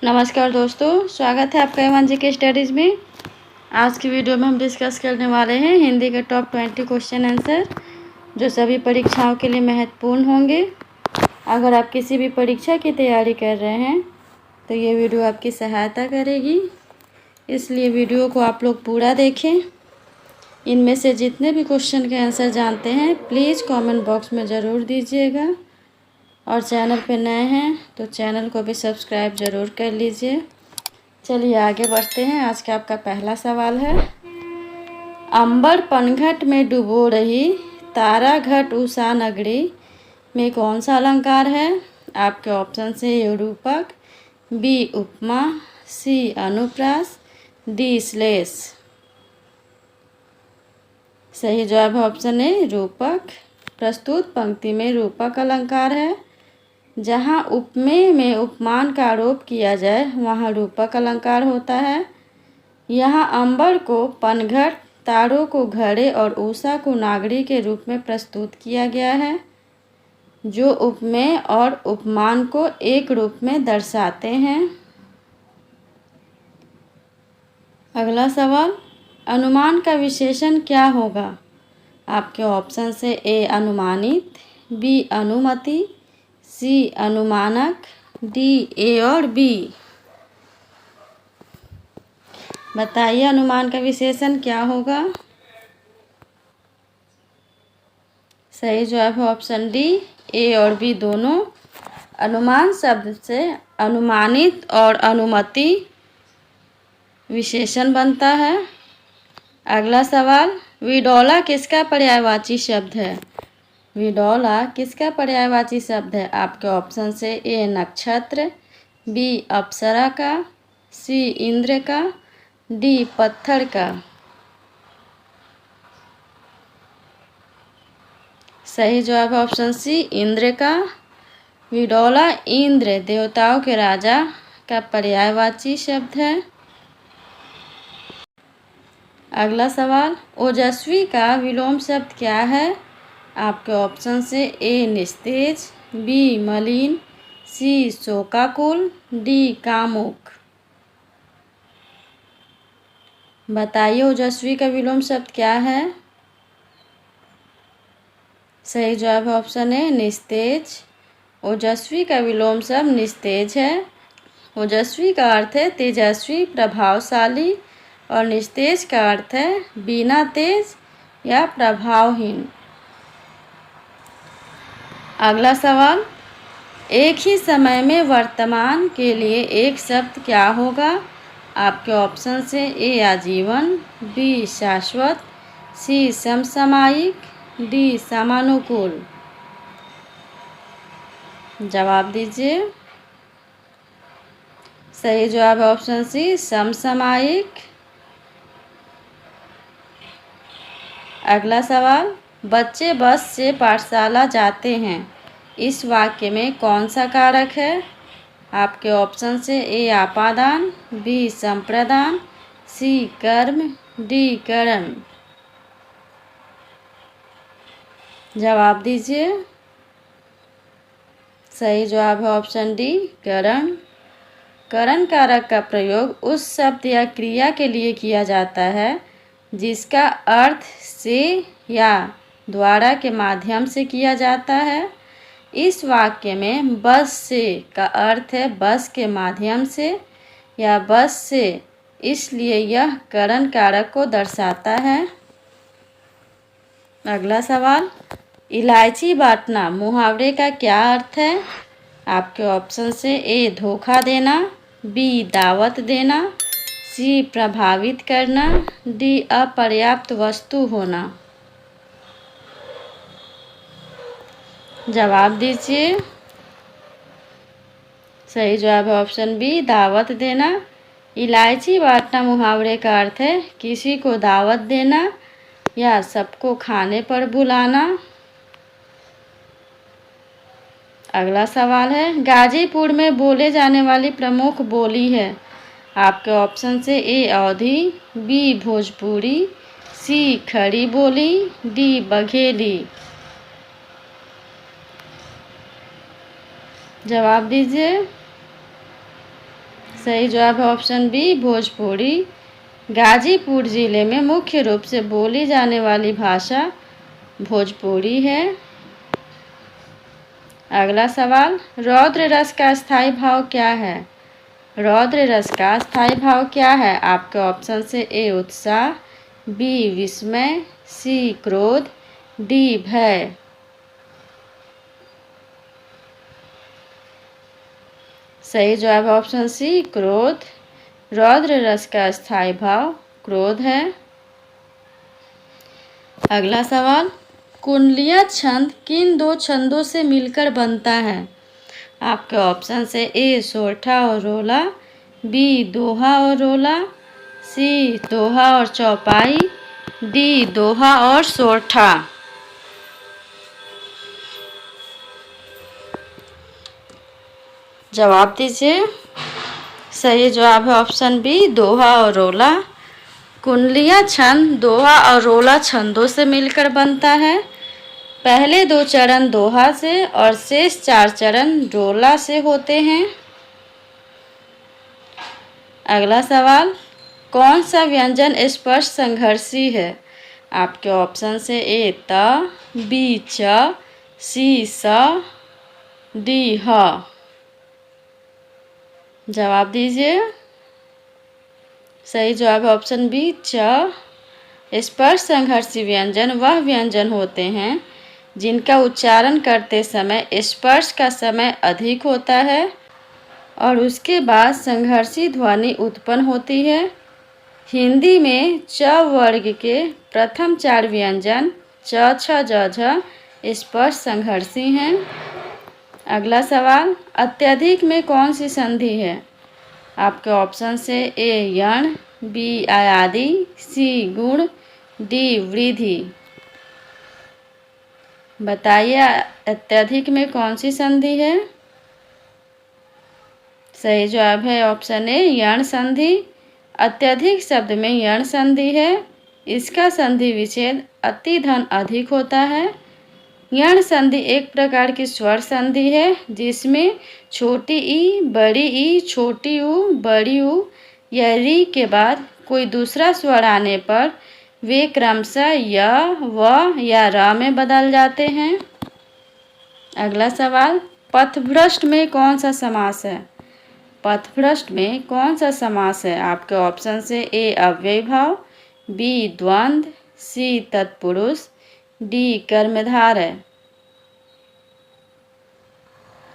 नमस्कार दोस्तों, स्वागत है आपका एवन जी के स्टडीज़ में। आज की वीडियो में हम डिस्कस करने वाले हैं हिंदी के टॉप 20 क्वेश्चन आंसर जो सभी परीक्षाओं के लिए महत्वपूर्ण होंगे। अगर आप किसी भी परीक्षा की तैयारी कर रहे हैं तो ये वीडियो आपकी सहायता करेगी, इसलिए वीडियो को आप लोग पूरा देखें। इनमें से जितने भी क्वेश्चन के आंसर जानते हैं प्लीज़ कमेंट बॉक्स में ज़रूर दीजिएगा, और चैनल पे नए हैं तो चैनल को भी सब्सक्राइब ज़रूर कर लीजिए। चलिए आगे बढ़ते हैं। आज का आपका पहला सवाल है, अंबर पनघट में डुबो रही तारा घट उषा नगरी में कौन सा अलंकार है? आपके ऑप्शन से ए रूपक, बी उपमा, सी अनुप्रास, डी श्लेष। सही जवाब है ऑप्शन ए रूपक। प्रस्तुत पंक्ति में रूपक अलंकार है। जहाँ उपमेय में उपमान का आरोप किया जाए वहाँ रूपक अलंकार होता है। यहाँ अंबर को पनघट, तारों को घड़े और उषा को नागरी के रूप में प्रस्तुत किया गया है, जो उपमेय और उपमान को एक रूप में दर्शाते हैं। अगला सवाल, अनुमान का विशेषण क्या होगा? आपके ऑप्शन से ए अनुमानित, बी अनुमति, सी अनुमानक, डी ए और बी। बताइए अनुमान का विशेषण क्या होगा? सही जवाब है ऑप्शन डी, ए और बी दोनों। अनुमान शब्द से अनुमानित और अनुमति विशेषण बनता है। अगला सवाल, विडौला किसका पर्यायवाची शब्द है? विडौला किसका पर्यायवाची शब्द है? आपके ऑप्शन से ए नक्षत्र, बी अप्सरा का, सी इंद्र का, डी पत्थर का। सही जवाब है ऑप्शन सी इंद्र का। विडौला इंद्र देवताओं के राजा का पर्यायवाची शब्द है। अगला सवाल, ओजस्वी का विलोम शब्द क्या है? आपके ऑप्शन से ए निस्तेज, बी मलिन, सी शोकाकुल, डी कामुक। बताइए ओजस्वी का विलोम शब्द क्या है? सही जवाब है ऑप्शन ए निस्तेज। ओजस्वी का विलोम शब्द निस्तेज है। ओजस्वी का अर्थ है तेजस्वी, प्रभावशाली, और निस्तेज का अर्थ है बिना तेज या प्रभावहीन। अगला सवाल, एक ही समय में वर्तमान के लिए एक शब्द क्या होगा? आपके ऑप्शन से ए आजीवन, बी शाश्वत, सी समसामयिक, डी समानुकूल। जवाब दीजिए। सही जवाब है ऑप्शन सी समसामयिक। अगला सवाल, बच्चे बस से पाठशाला जाते हैं, इस वाक्य में कौन सा कारक है? आपके ऑप्शन से ए आपादान, बी संप्रदान, सी कर्म, डी करण। जवाब दीजिए। सही जवाब है ऑप्शन डी करण। करण कारक का प्रयोग उस शब्द या क्रिया के लिए किया जाता है जिसका अर्थ से या द्वारा के माध्यम से किया जाता है। इस वाक्य में बस से का अर्थ है बस के माध्यम से या बस से, इसलिए यह करण कारक को दर्शाता है। अगला सवाल, इलायची बांटना मुहावरे का क्या अर्थ है? आपके ऑप्शन से ए धोखा देना, बी दावत देना, सी प्रभावित करना, डी अपर्याप्त वस्तु होना। जवाब दीजिए। सही जवाब है ऑप्शन बी दावत देना। इलायची बांटना मुहावरे का अर्थ है किसी को दावत देना या सबको खाने पर बुलाना। अगला सवाल है, गाजीपुर में बोले जाने वाली प्रमुख बोली है? आपके ऑप्शन से ए अवधी, बी भोजपुरी, सी खड़ी बोली, डी बघेली। जवाब दीजिए। सही जवाब है ऑप्शन बी भोजपुरी। गाजीपुर जिले में मुख्य रूप से बोली जाने वाली भाषा भोजपुरी है। अगला सवाल, रौद्र रस का स्थायी भाव क्या है? रौद्र रस का स्थायी भाव क्या है? आपके ऑप्शन से ए उत्साह, बी विस्मय, सी क्रोध, डी भय। सही जवाब है ऑप्शन सी क्रोध। रौद्र रस का स्थायी भाव क्रोध है। अगला सवाल, कुंडलिया छंद किन दो छंदों से मिलकर बनता है? आपके ऑप्शन से ए सोरठा और रोला, बी दोहा और रोला, सी दोहा और चौपाई, डी दोहा और सोरठा। जवाब दीजिए। सही जवाब है ऑप्शन बी दोहा और रोला। कुंडलिया छंद दोहा और रोला छंदों से मिलकर बनता है। पहले 2 चरण दोहा से और शेष 4 चरण रोला से होते हैं। अगला सवाल, कौन सा व्यंजन स्पर्श संघर्षी है? आपके ऑप्शन से ए त, बी च, सी स, डी ह। जवाब दीजिए। सही जवाब है ऑप्शन बी च। स्पर्श संघर्षी व्यंजन वह व्यंजन होते हैं जिनका उच्चारण करते समय स्पर्श का समय अधिक होता है और उसके बाद संघर्षी ध्वनि उत्पन्न होती है। हिंदी में च वर्ग के प्रथम 4 व्यंजन च, छ, ज, झ स्पर्श संघर्षी हैं। अगला सवाल, अत्यधिक में कौन सी संधि है? आपके ऑप्शन से ए यण, बी आयादि, सी गुण, डी वृद्धि। बताइए अत्यधिक में कौन सी संधि है? सही जवाब है ऑप्शन ए यण संधि। अत्यधिक शब्द में यण संधि है। इसका संधि विच्छेद अति धन अधिक होता है। यण संधि एक प्रकार की स्वर संधि है जिसमें छोटी ई, छोटी ऊ, बड़ी ऊ या री के बाद कोई दूसरा स्वर आने पर वे क्रमशः य, व या र में बदल जाते हैं। अगला सवाल, पथभ्रष्ट में कौन सा समास है? पथभ्रष्ट में कौन सा समास है? आपके ऑप्शन से ए अव्ययी भाव, बी द्वंद्व, सी तत्पुरुष, डी कर्मधारय।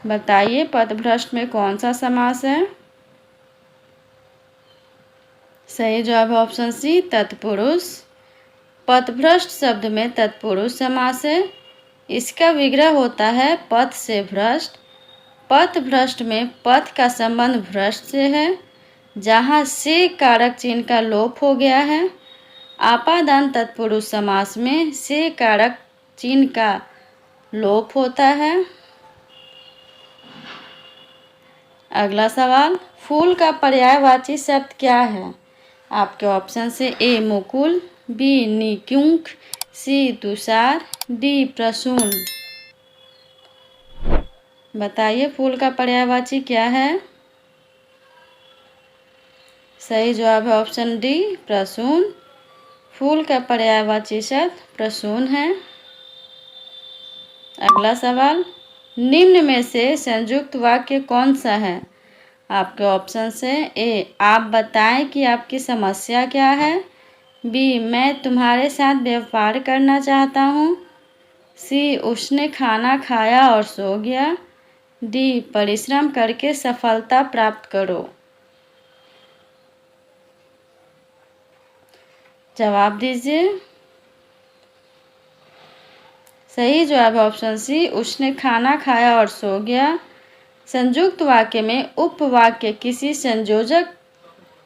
बताइए पथभ्रष्ट में कौन सा समास है? सही जवाब है ऑप्शन सी तत्पुरुष। पथभ्रष्ट शब्द में तत्पुरुष समास है। इसका विग्रह होता है पथ से भ्रष्ट। पथ भ्रष्ट में पथ का संबंध भ्रष्ट से है जहाँ से कारक चिन्ह का लोप हो गया है। आपादान तत्पुरुष समास में से कारक चिन्ह का लोप होता है। अगला सवाल, फूल का पर्यायवाची शब्द क्या है? आपके ऑप्शन से ए मुकुल, बी निकुंज, सी तुषार, डी प्रसून। बताइए फूल का पर्यायवाची क्या है? सही जवाब है ऑप्शन डी प्रसून। फूल का पर्यायवाची शब्द प्रसून है। अगला सवाल, निम्न में से संयुक्त वाक्य कौन सा है? आपके ऑप्शन से ए आप बताएं कि आपकी समस्या क्या है, बी मैं तुम्हारे साथ व्यापार करना चाहता हूँ, सी उसने खाना खाया और सो गया, डी परिश्रम करके सफलता प्राप्त करो। जवाब दीजिए। सही जवाब है ऑप्शन सी उसने खाना खाया और सो गया। संयुक्त वाक्य में उपवाक्य किसी संयोजक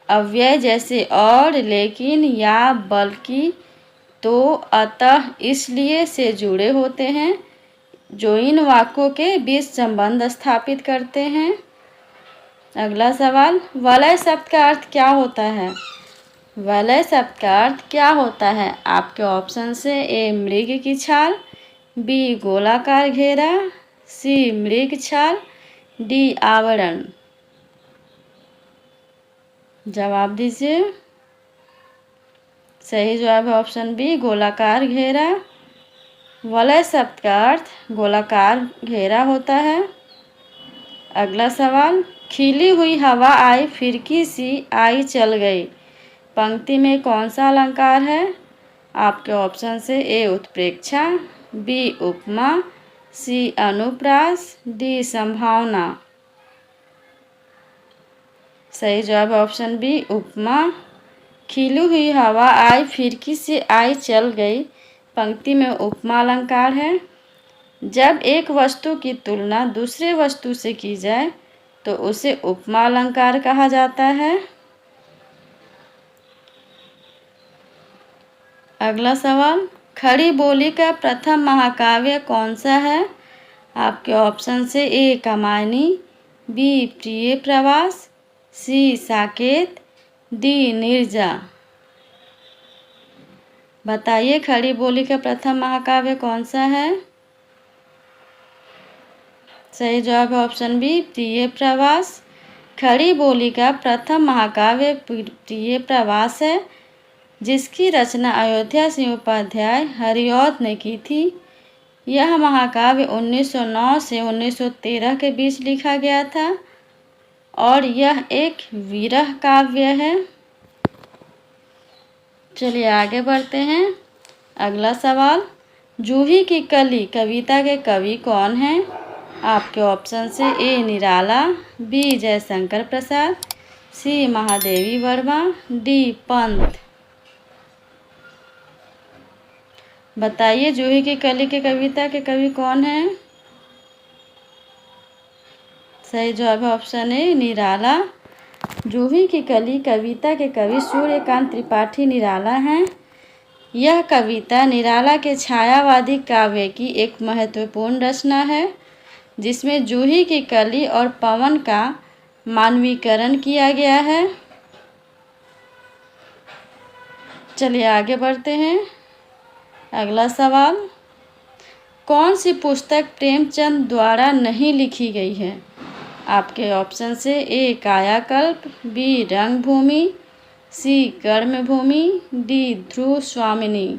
अव्यय जैसे और, लेकिन या बल्कि, तो, अतः, इसलिए से जुड़े होते हैं जो इन वाक्यों के बीच संबंध स्थापित करते हैं। अगला सवाल, वलय शब्द का अर्थ क्या होता है? वलय शब्द का अर्थ क्या होता है? आपके ऑप्शन से ए मृग की छाल, बी गोलाकार घेरा, सी मृग छाल, डी आवरण। जवाब दीजिए। सही जवाब है ऑप्शन बी, गोलाकार घेरा। वलय शब्द का अर्थ गोलाकार घेरा होता है। अगला सवाल, खिली हुई हवा आई फिरकी सी आई चल गई, पंक्ति में कौन सा अलंकार है? आपके ऑप्शन से ए उत्प्रेक्षा, बी उपमा, सी अनुप्रास, डी संभावना। सही जवाब है ऑप्शन बी उपमा। खिली हुई हवा आई फिरकी से आई चल गई, पंक्ति में उपमा अलंकार है। जब एक वस्तु की तुलना दूसरे वस्तु से की जाए तो उसे उपमा अलंकार कहा जाता है। अगला सवाल, खड़ी बोली का प्रथम महाकाव्य कौन सा है? आपके ऑप्शन से ए कामायनी, बी प्रिय प्रवास, सी साकेत, डी नीरजा। बताइए खड़ी बोली का प्रथम महाकाव्य कौन सा है? सही जवाब है ऑप्शन बी प्रिय प्रवास। खड़ी बोली का प्रथम महाकाव्य प्रिय प्रवास है, जिसकी रचना अयोध्या सिंह उपाध्याय हरिऔध ने की थी। यह महाकाव्य 1909 से 1913 के बीच लिखा गया था और यह एक विरह काव्य है। चलिए आगे बढ़ते हैं। अगला सवाल, जूही की कली कविता के कवि कौन हैं? आपके ऑप्शन से ए निराला, बी जयशंकर प्रसाद, सी महादेवी वर्मा, डी पंत। बताइए जूही की कली के कविता के कवि कौन हैं? सही जवाब है ऑप्शन ए निराला। जूही की कली कविता के कवि सूर्यकांत त्रिपाठी निराला हैं। यह कविता निराला के छायावादी काव्य की एक महत्वपूर्ण रचना है, जिसमें जूही की कली और पवन का मानवीकरण किया गया है। चलिए आगे बढ़ते हैं। अगला सवाल, कौन सी पुस्तक प्रेमचंद द्वारा नहीं लिखी गई है? आपके ऑप्शन से ए कायाकल्प, बी रंगभूमि, सी कर्मभूमि, डी ध्रुव स्वामिनी।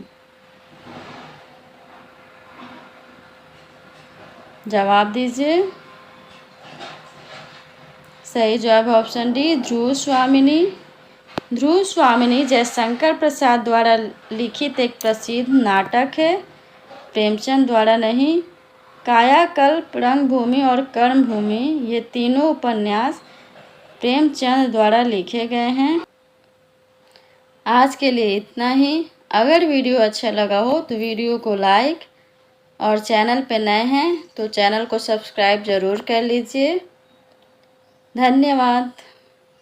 जवाब दीजिए। सही जवाब है ऑप्शन डी ध्रुव स्वामिनी। ध्रुव स्वामिनी जयशंकर प्रसाद द्वारा लिखित एक प्रसिद्ध नाटक है, प्रेमचंद द्वारा नहीं। कायाकल्प, रंगभूमि और कर्मभूमि ये तीनों उपन्यास प्रेमचंद द्वारा लिखे गए हैं। आज के लिए इतना ही। अगर वीडियो अच्छा लगा हो तो वीडियो को लाइक और चैनल पर नए हैं तो चैनल को सब्सक्राइब ज़रूर कर लीजिए। धन्यवाद।